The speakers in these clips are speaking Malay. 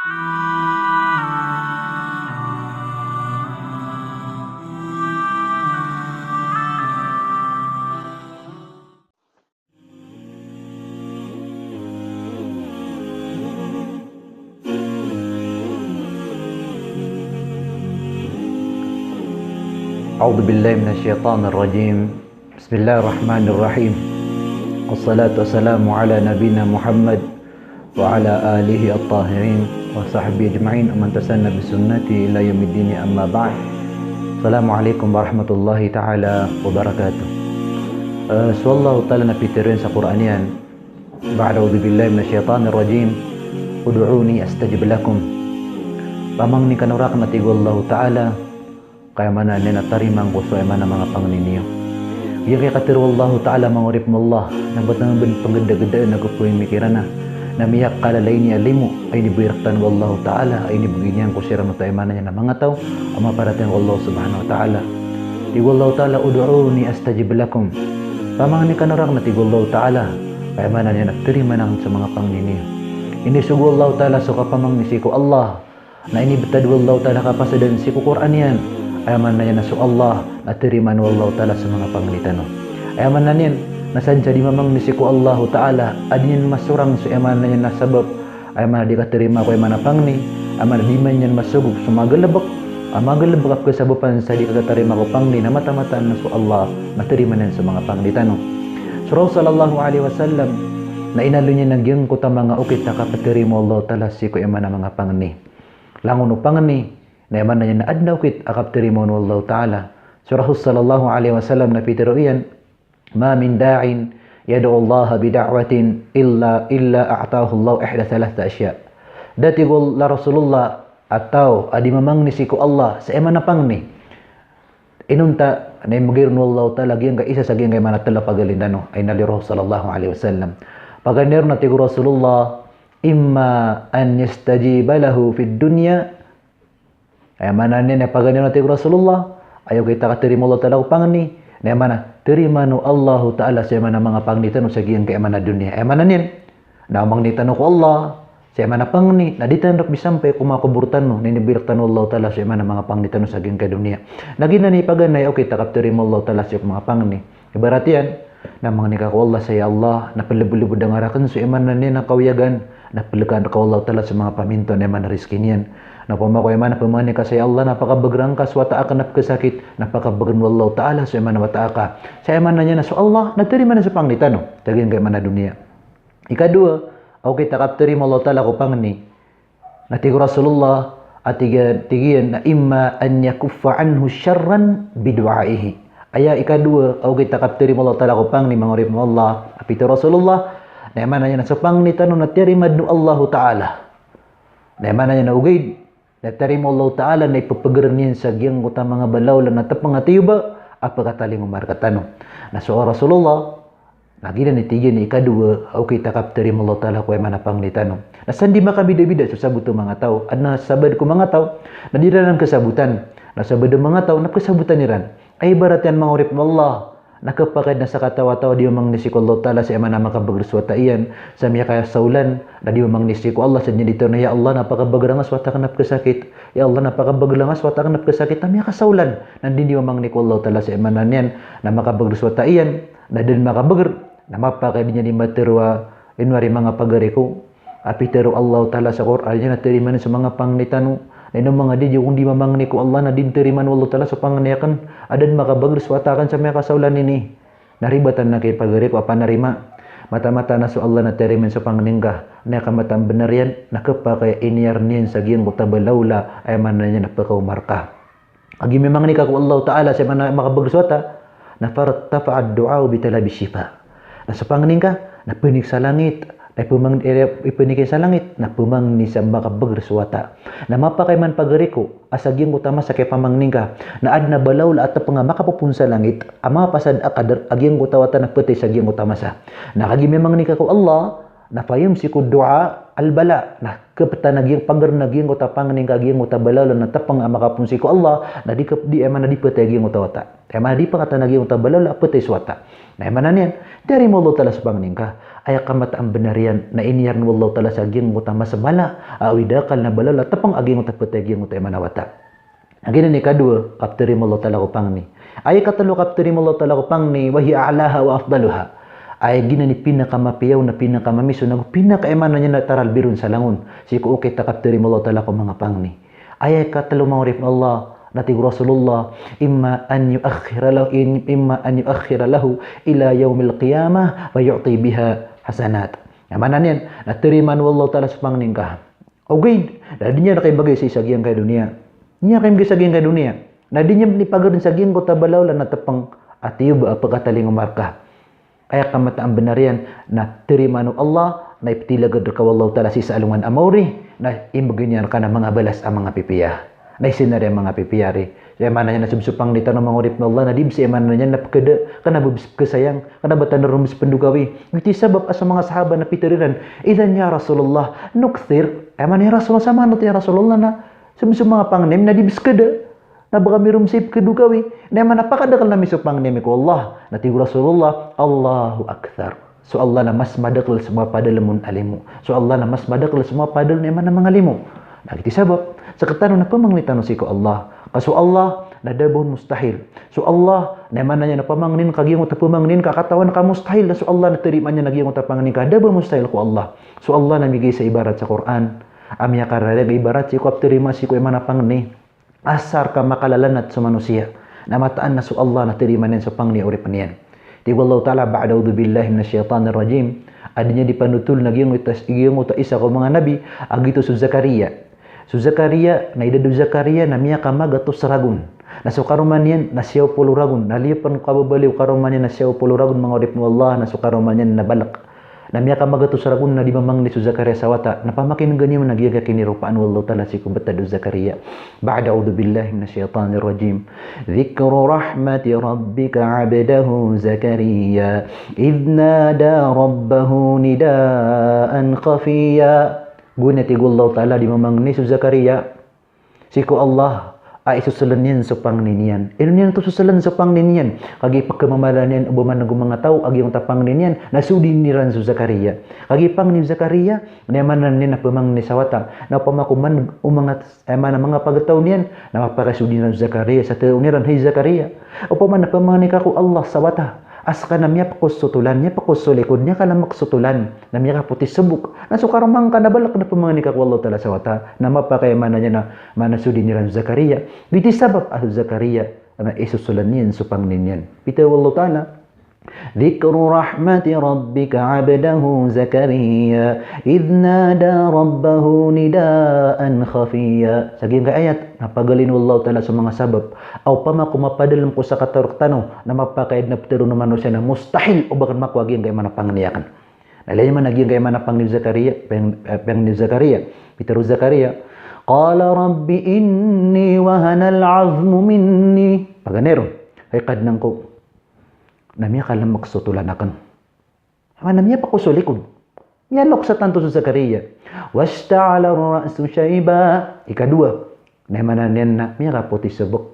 أعوذ بالله من الشيطان الرجيم. بسم الله الرحمن الرحيم. والصلاة والسلام على نبينا محمد وعلى آله الطاهرين وصحبه أجمعين ومن تسنى بسنته إلى يوم الدين. أما بعد. السلام عليكم ورحمة الله تعالى وبركاته. الله تعالى نبيترين سقرآنيان بعد أعوذ بالله من الشيطان الرجيم ادعوني أستجب لكم. Pamang ni kanurak na tigol Allah Ta'ala kaya mana nina tarimang kuso ay mana mga pangninyo. Iya kaya katiru Allah Ta'ala mangurip mo Allah nabat nang pangganda-ganda na kupuin mikiran na miyak kalalay niya limu ay nibiraktan ko Allah Ta'ala ay nibigyan ko siya mo tayo mana niya na mga tao ang maparating ko Allah Subhanahu Wa Ta'ala. Tigol Allah Ta'ala udu'uni astajib lakum. Pamang ni kanurak na tigol Allah Ta'ala kaya mana niya nagtarima nang sa mga pangninyo. Inisugo Allah Ta'ala so kapamang nisiko Allah na ini betadu Allah Ta'ala kapasadan si Quran yan. Ayaman na yan na so Allah na tiriman Allah Ta'ala sa mga panglitano. Ayaman na yan nasadya di mamang nisiko Allah Ta'ala adin masurang so ayaman na yan na sabab ayaman na di katirima ko ayaman na pangni ayaman na di man yan masugog so magalabak magalabak ako sa bupan sa di kagatarima ko pangni na mata-mata na so Allah na tiriman yan sa mga panglitano. So sallallahu alaihi wasallam na inalo niya nagyang ko ta mga ukit na kapatirimo Allah Ta'ala si ko ayaman na mga pangni langon o pangni na yaman na niya na adnaw kit akaptirimo no Allah Ta'ala. Surah sallallahu alaihi wasallam na pitero iyan, ma min da'in yad'u Allah bida'watin illa a'tahu Allah ihda thalatha asya. Dati gol la Rasulullah atau adi mamang nisiko Allah sa yaman na pangni. Inunta na imagirno Allah Ta'ala giyang ka isa sa giyang kay manatala pagalindano ay naliro sallallahu alaihi wasallam. Paganero na tigo Rasulullah imma an yastajiba lahu fid dunya. Ay mana ni na paganino natin Rasulullah ayaw kita katerima Allah Ta'ala pangni na mana terima no Allah Ta'ala sa mana mga pangnitano sa giyang kay mana dunya. Ay mana nin na mangnitano ko Allah sa mana pangni na ditan rak bisampe kumakuburtan no ninibiraktan Allah Ta'ala sa mana mga pangnitano sa giyang kay dunya. Nagina ni paganay okay ta katerima Allah Ta'ala sa mga pangni. Ibarat yan na mga nikako Allah sa Allah na palibulibud ang arakan so mana ni na kawiyagan na palikan ko Allah Ta'ala sa mga paminto na mana riskin yan. Na pamakoy man pamani ka sa Allah napakabagrang ka swata akan napakasakit napakabagran wallahu Ta'ala sa man wata ka sa man na niya na so Allah nagterima na sa panglitano tagin kay man na dunya. Ikadua okay takapterima Allah Ta'ala ko pangni natigo Rasulullah at tigiyan na imma an yakuffa anhu syarran bidu'aihi. Aya ikadua okay takapterima Allah Ta'ala ko pangni mangurip mo Allah apito Rasulullah na man na niya na sa panglitano naterima no Allah Ta'ala na man na niya na ugid natarimo Allah Ta'ala na ipapagaran niyan sa giyang kuta mga balaw lang na tapang atiyo ba apakataling umarkatano na so Rasulullah nagina ni tigyan ni ikadua okay takaptarimo Allah Ta'ala ko ay manapanglitano na sandi makabida-bida sa sabuto mga tao at nasabad ko mga tao na di rin ang kasabutan nasabad ang mga tao na kasabutan niran ay barat yan mga urip mo Allah nakapakad na sa katawa-tawa di umang nisiko Allah Ta'ala sa eman na makabagriswata iyan sa miya kaya saulan na di umang nisiko Allah sa niya dito na ya Allah napakabagrangas wata kanap kasakit ya Allah napakabagrangas wata kanap kasakit na miya kasaulan na di umang niko Allah Ta'ala sa eman na niyan na makabagriswata iyan na din makabagr na mapakad niya ni materwa inwari mga pagariko apitero Allah Ta'ala sa Quran niya na teriman sa mga pangnitano na mga di kung di mamangni ko Allah na din teriman Allah Ta'ala sa panganiakan adan makabagris watakan sa mga kasaulan ini naribatan na kay pagari ko apa narima mata-mata na so Allah na teriman sa pangningga na kamatang benar yan nakapakay iniyar niyan sa giyang kutabalaula ay man na niya napakaumarka agi mamangni ka ko Allah Ta'ala sa mga makabagris wata na fartafa'ad du'a bitalabi shifa na sa pangningga na pinig sa langit na ipunigay sa langit na pumangni sa makabagriswata na mapakay man pagariko asaging utama sa kay pamangning ka na ad na balaw la at nga makapupun sa langit ama pasad akadar aging utawata na putay sa aging utama sa nakagimemang ni ka ko Allah na payum si ko dua albala na kapta naging pagar naging utapang ning kaging utabalaw na tapang makapun si ko Allah na di eman na di putay aging utawata eman di pa kata naging utabalaw la putay swata na eman na niyan dari mo Allah Ta'ala sa pangning ka Ay kamata ang benarian na iniyar wallahu ta'ala sa aging mo tama sabala. Awidakal na balala tapang aging mo taputay aging mo tayo manawata. Agin ni kadua, kapteri mo Allah ta'ala kupang ni. Ay katalo kapteri mo Allah ta'ala kupang ni, wahi a'laha wa afdaluha. Ay gina ni pinakamapiyaw na pinakamamiso na pinakaemana niya na taral birun sa langon. Siku okay ta kapteri mo Allah ta'ala kupang mga pang ni. Ay katalo mawrif Allah, natig Rasulullah, imma an yuakhira lahu ila yaumil qiyamah wa yu'ti biha hasanat. Mana niyan, natiriman wallahu ta'ala sa pang ningkah. Okay, dahil niya nakaibagay sa isagyang kay dunia. Niya kayo gisaging ka dunia. Na di niya nipagarin saging ko tabalaw lang natapang atiyo ba pagkataling umarka. Kaya kamata ang benarian na tirimano Allah na iptilagad ka wallahu ta'ala si sa alungan amawri na imbagin ka na mga balas ang mga pipiya. Na isinari ang mga pipiyari. Kaya mana niya na subsupang dito ng mga urip na Allah na dibsi mana niya napakada ka na bubis kasayang ka na bata na rumis pendugawi. Iti sabab asa mga sahaba na pitiriran. Idan ya Rasulullah nukthir. Eman ya Rasulullah sama ya Rasulullah na Sumsum mga pangnim na dibiskada na baka mirum sip kedukawi na manapakadakal na miso pangnim ko Allah na tigu Rasulullah Allahu Akbar. So Allah na mas madakal semua padalamun alimu. So Allah na mas madakal semua padal na mana mga limu. Nagiti sabab sa katano na pamanglitan si ko Allah. Kaso Allah na dabon mustahil. So Allah na mana niya na pamangnin kagiyong ta pamangnin kakatawan ka mustahil. So Allah na terima niya nagiyong ta pangnin ka dabon mustahil ko Allah. So Allah na migay sa ibarat sa Quran. Amya karare ibarat si ko terima si ko mana pangni asar ka makalalanat sa manusia na mataan na su Allah na terima niyan sa pangni uri panian ti wallahu ta'ala ba'da a'udzu billahi minasyaitanir rajim adanya dipanutul nagyong ta isa ko mga nabi agito su Zakaria na idadu Zakaria na miya kamagato saragun na su karumanian na siyaw puluragun nalipan kababaliw karumanian na siyaw puluragun mga urip ni Allah na su karumanian na balak na miya kamagato saragun na di mamang ni su Zakaria sawata na pamakin ganyan nagyaga kinirupaan wallahu ta'ala si kubatadu Zakaria ba'da a'udzu billahi minasyaitanir rajim dzikru rahmati rabbika 'abdahu Zakaria idh nada rabbahu nidaan khafiyya gunati wallahu ta'ala di mamang ni su Zakaria siku Allah ay susulan niyan sa pangninian. Ino niyan to susulan sa pangninian. Kagi pagkamamalan niyan ubuman ng mga tao agi yung tapang ninian nasudin ni ran su Zakaria. Kagi pang ni Zakaria nemanan ni na pamang ni sawata na pamakuman umangat mga pagataw niyan na mapakasudin ran Zakaria sa tao ni ran hay Zakaria. O paman na pamang ni kako Allah sawata. Aska na miya pakusutulan niya pakusulikod niya kala maksutulan na miya kaputi subuk na sukarumang ka nabalak na pamangani ka wallahu ta'ala sawata na mapakayamana niya na manasudin niya ran Zakaria biti sabab ahlu Zakaria na isusulan niyan supang ninyan pita wallahu ta'ala dzikru rahmati rabbika 'abdahu Zakaria idh nada rabbahu nidaan khafiyya saging ka ayat napagalin wallahu ta'ala sa mga sabab aw pama kumapadalam ko sa katarok tano na mapakaid na ptero na manusia na mustahil o bakan makwagin kay manapangniyakan nalay man naging kay manapang ni Zakaria pang ni Zakaria pitero Zakaria qala rabbi inni wahana al-'azmu minni paganero ay kadnang ko namiya kalang maksutulan akan. Namiya pa kusulikod. Miyalok sa tanto sa Zakaria. Washta'ala ra'su shayba. Ikadua. Namanan yan na miya kaputi subuk.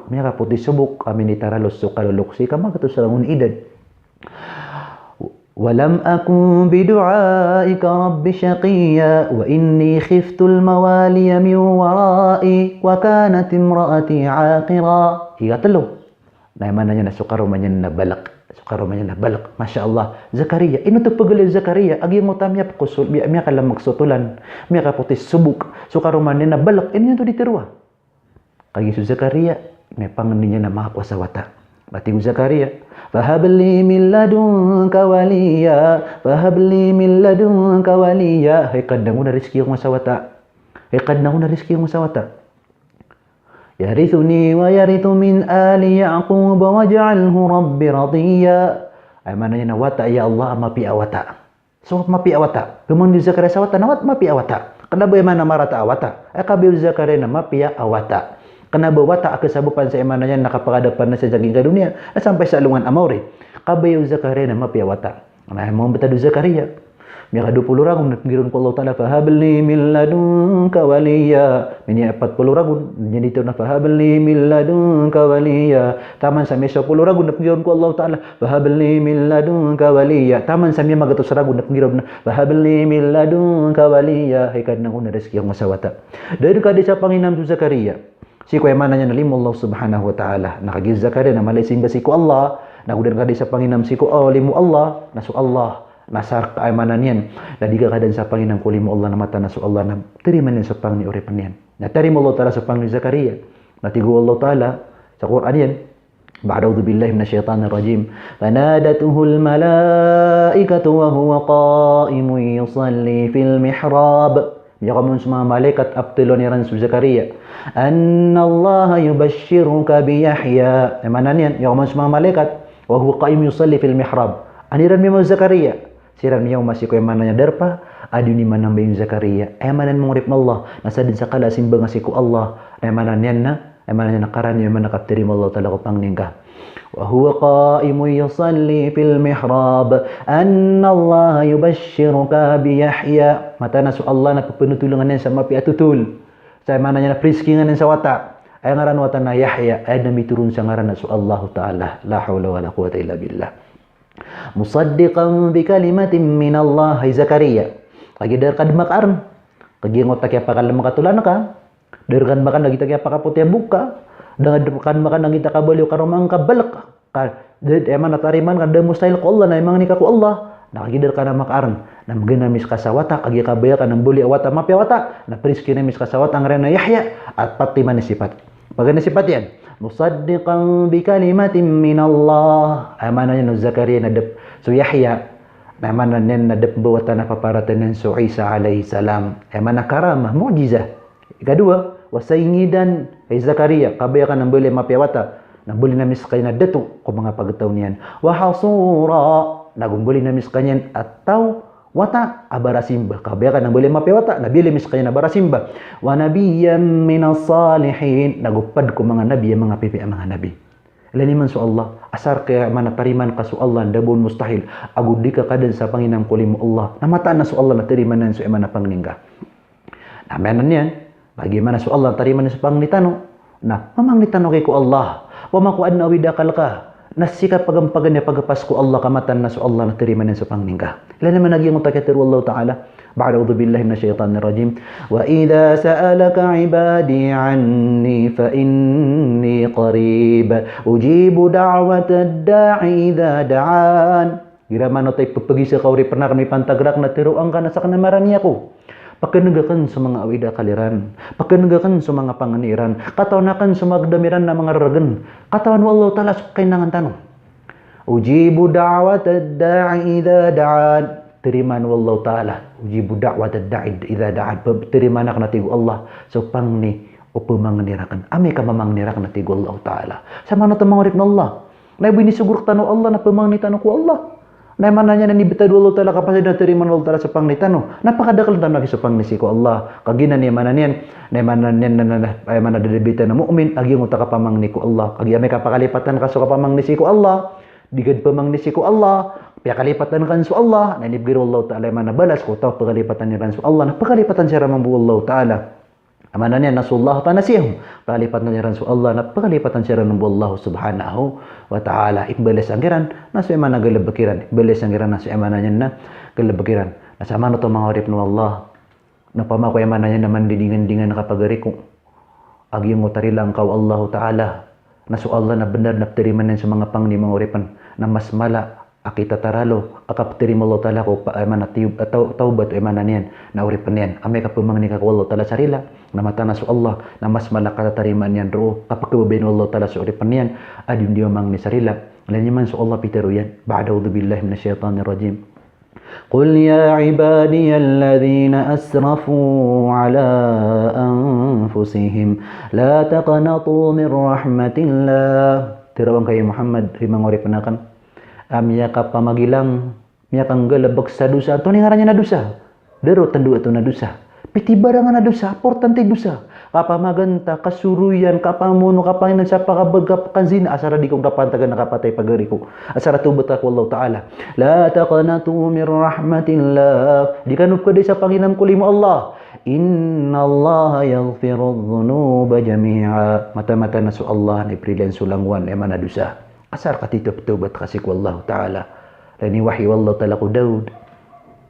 Miya kaputi subuk. Kami ni taralos so kaluluksi. Kamagato sa langon edad. Walam akun bidu'aika rabbi shaqiyya. Wa inni khiftul mawaliya min warai. Wa kanat imraati aqira. Ikatalo. Na mana niya na sukaruman niya na balak. Masya Allah. Zakaria. Ino to pagulay Zakaria. Agi mo tam niya pakusul. Miya kalang magsutulan. Miya kaputis subuk. Sukaruman niya na balak. Ino to ditirwa. Kagi su Zakaria. May panganin niya na makakwasawata. Bating Zakaria. Fahabli min ladunka waliya. Fahabli min ladunka waliya. Hay kadang mo na riski yung masawata. Yarithuni wa yarithu min ali Yaqub waj'alhu rabbi radiya. Ay mana niya na wata ya Allah mapi awata. So mapi awata. Pemang di Zakaria sawata nawat mapi awata. Kenapa mana marata awata? Kabil Zakaria na mapi awata. Kenapa wata akasabupan sa imana niya nakapagadapan na sa jaging ka dunia sampai sa alungan amawri. Kabil Zakaria na mapi awata. Nah mo betadu Zakaria. Miya 20 ragun na panggiron ko Allah Ta'ala, fahabli min ladunka waliya. Miya 40 ragun, jadi ito na fahabli min ladunka waliya. Taman sa miya 10 ragun na panggiron ko Allah Ta'ala, fahabli min ladunka waliya. Taman sa miya magatos ragun na panggiron na, fahabli min ladunka waliya. Hikad na ko na rezeki ang masawata. Dari kadi sa Panginam tu Zakaria, si ko mana nya nalim Allah Subhanahu wa Ta'ala, nakagiz Zakaria na malaising ba si ko Allah, nakudan kadi sa Panginam si ko limu Allah, nasu Allah, nasar keamanan yan, na diga kadan sa Panginam ko limu Allah na mata nasu Allah na terima niyan sa pangni uripan yan. Na terima Allah Ta'ala sa pangni Zakaria, na tigo Allah Ta'ala sa Quran yan. Ba'udzu billahi minasyaitonir rajim. Fanadatuhu al-malaikatu wa huwa qa'imun yusalli fil mihrab. Yaqamun semua malaikat abtilon yaran su Zakaria. Anna Allah yubashshiruka bi Yahya. Mana nian? Yaqamun semua malaikat wa huwa qa'imun yusalli fil mihrab. Aniran memang Zakaria. Siran yang masih ko mananya derpa aduni manambayin Zakaria. Manan mengurip Allah. Nasadin sakala simbang asiku Allah. Manan nian na Emananya nakaran yang mana kapteri Allah Ta'ala ko pangningka. Wa huwa qa'imun yusalli fil mihrab anna Allah yubashshiruka bi Yahya. Mata nasu Allah na pepenutulungan niya sa mapi atutul. Sa mananya na priskingan niya sa wata. Ay ngaran wata na Yahya ay nami turun sa ngaran nasu Allah Ta'ala. La hawla wa la quwwata illa billah. Musaddiqan bi kalimatin min Allah. Hay Zakaria. Kagi dar kad makarn. Kagi ngotak ya pakal makatulan ka. Derkan makan lagi tak apa kaputnya buka, dengan derkan makan lagi tak kabel karo mangka balak. Eman tariman kan de mustahil ko Allah na emang ni kaku Allah. Na kagi derkan makaran, na magina mis kasawata kagi kabaya kan buli awata mapya wata, na priskina mis kasawata ngrena Yahya at pati man sifat. Bagana sifat yan. Musaddiqan bi kalimatin min Allah. Amananya no Zakaria na dep so Yahya. Na amanan na dep buwatan na paparatan so Isa alaihi salam. Emana karamah mukjizah. Kedua, wasayingidan ay Zakaria, kabaya ka nang buli mapyawata, nang buli na miskay na dato ko mga pagtaw niyan. Wahasura, nagumbuli na miskay niyan ataw wata abarasimba, kabaya ka nang buli mapyawata, nabili miskay na barasimba. Wa nabiyyan minas salihin, nagupad ko mga nabi, mga pipi ang mga nabi. Ilan naman su Allah, asar kaya manatariman ka su Allah, dabon mustahil, agudi ka kadan sa Panginam kulimu Allah, namata na su Allah na tariman su emana pangningga. Namanan yan, bagaimana su Allah tariman sa pangnitano? Na, mamangnitano kay ko Allah. Wa makuan na widakal ka. Nasika pagampagan niya pagapas ko Allah kamatan na su Allah na tariman sa pangningka. Ilan naman naging utakatiru Allah Ta'ala. Ba'udzu billahi minasyaitonir rajim. Wa idza sa'alaka 'ibadi 'anni fa inni qarib. Ujibu da'watad da'i idza da'an. Gira man tay pepegi sa kauri pernah kami pantagrak na tiruang kana sa kanamaran niya ko. Pakenagakan sa mga awida kaliran, pakenagakan sa mga panganiran, katawanakan sa magdamiran na mga raragan, katawan wa Allah Ta'ala sa kainangan tanong. Ujibu da'wat ad-da'i idha da'ad, tiriman wa Allah Ta'ala, ujibu da'wat ad-da'i idha da'ad, tiriman na tigo Allah sa pangni o pamanganirakan. Ame ka mamanganirakan na tigo Allah Ta'ala. Sa mana ito mga rip na Allah? Na ibinisugur tanong Allah na pamangni tanong ko Allah. Na mananya na nibitad Allah Ta'ala kapasad na tiriman Allah Ta'ala sa pangnitano. Napakadakal na lagi sa pangnisi ko Allah. Kagina niya mananyan. Na mananyan na manadadibitan na mu'min. Agi yung utaka pamangni ko Allah. Kagi may kapakalipatan ka sa kapamangnisi ko Allah. Digad pamangnisi ko Allah. Pia kalipatan kan su Allah. Na nibgir Allah Ta'ala manabalas ko. Tau pakalipatan niya kan su Allah. Napakalipatan siya ramang bu Allah Ta'ala. Amananya nasullah tanasihum. Palipatan niya ran su Allah. Napakalipatan siya ran Allah subhanahu wa ta'ala. Ibalis ang kiran. Nasu emana galabakiran. Ibalis ang kiran. Nasu emana niya na galabakiran. Nasa mano to mga urip ng Allah. Napamako emana niya naman didingan-dingan na kapagariku. Agi yung utarilang kau Allah ta'ala. Nasu Allah na benar na pteriman sa mga pangni mga uripan. Na mas mala. Akita taralo, akaptirim Allah Ta'ala ko pa emana taubat emana niyan na uripan niyan. Ame ka pumangni ka Allah Ta'ala sarila na mata na su Allah na mas malaka tariman niyan ro kapag kababain Allah Ta'ala sa uripan niyan adun dia mangni sarila. Lan man su Allah piteru yan. Ba'udzu billahi minasyaitonir rajim. Qul ya ibadiyalladzina asrafu ala anfusihim la taqnatu min rahmatillah. Tirawang kay Muhammad himang uripan akan miya ka pamagilang, miya kang galabag sa dusa. Ito ni ngarannya na dusa. Dero tandu ito na dusa. Pitibara nga na dosa, portante dosa. Kapamaganta, kasuruyan, kapamuno, kapanginan sa pakabag, kapakanzina, asara di kong kapantagan nakapatay pagari ko. Asara tubat ako Allah Ta'ala. La taqanatu min rahmatillah. Di kanup ko di sa Panginoon kulim Allah. Inna Allah yaghfiru dhunuba jami'a. Mata-mata na su Allah na iprilan sulangwan emana dosa. Asar katitop tubat kasi ko Allah Ta'ala. Lani wahyi wallahu ta'ala ko Daud.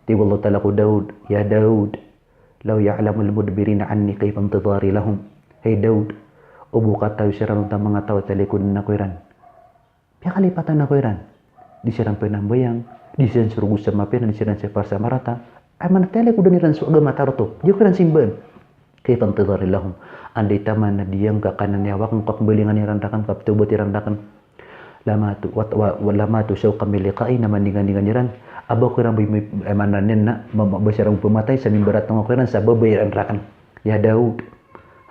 Ti wallahu ta'ala ko Daud. Ya Daud. Law ya'lamul mudbirina anni kayfa intidhari lahum. Hey Daud, ubukat tayo siran ng mga tao talikod na kuiran. Piya kalipatan na kuiran. Di siran penambayang, di siran suruh sa mapian, di siran sa parsa marata. Ay manatali ko daniran sa agama taroto. Di ko rin simban. Kayfa intidhari lahum. Anday taman na diyang kakanan niya wakang kapambalingan nirandakan, kaptubo tirandakan. Lamatu siya kami liqain na maningan-ningan niran. Abo ko rin may emananin na mabasarang pumatay sa mimbarat ng akiran sa babayaran rakan. Ya Daud,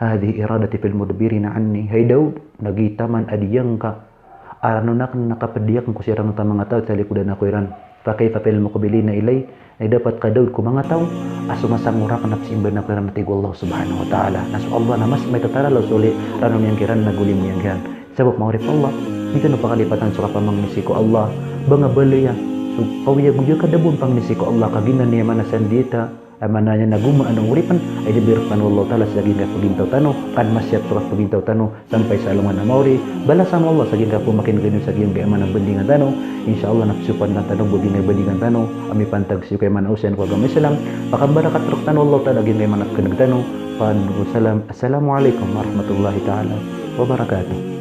hadi iradati fil mudbirina anni. Hey Daud, nagitaman adiyang ka. Arano na nakapadiyak ko sirang ng mga tao sa likudan na akiran. Pakay papel mo kubili na ilay, ay dapat ka Daud ko mga tao. Asumasangura ka napsimba na akiran natig Allah subhanahu wa ta'ala. Nasu Allah na mas may tataralaw suli rano niyang kiran naguli mo yang kiran. Sabab maurip Allah, di ka napakalipatan sa kapamang misiko Allah. Banga balaya. So, kawiyag-uyag kadabon pang nisiko Allah kaginan niya mana sandita ay mananya naguma anong uripan ay dibirpan wallahu ta'ala sa gingga pagintaw tano kan masyat turas pagintaw tano sampai sa alungan na mauri balasan Allah sa gingga pumakin ganyan sa gingga eman ng bandingan tano insyaallah napsupan ng tanong bugin ng bandingan tano ami pantag siyo kay manausan ko agama Islam pakabarakat ruk tano Allah ta'ala gingga eman ng kanag tano pan salam assalamualaikum warahmatullahi ta'ala wabarakatuh.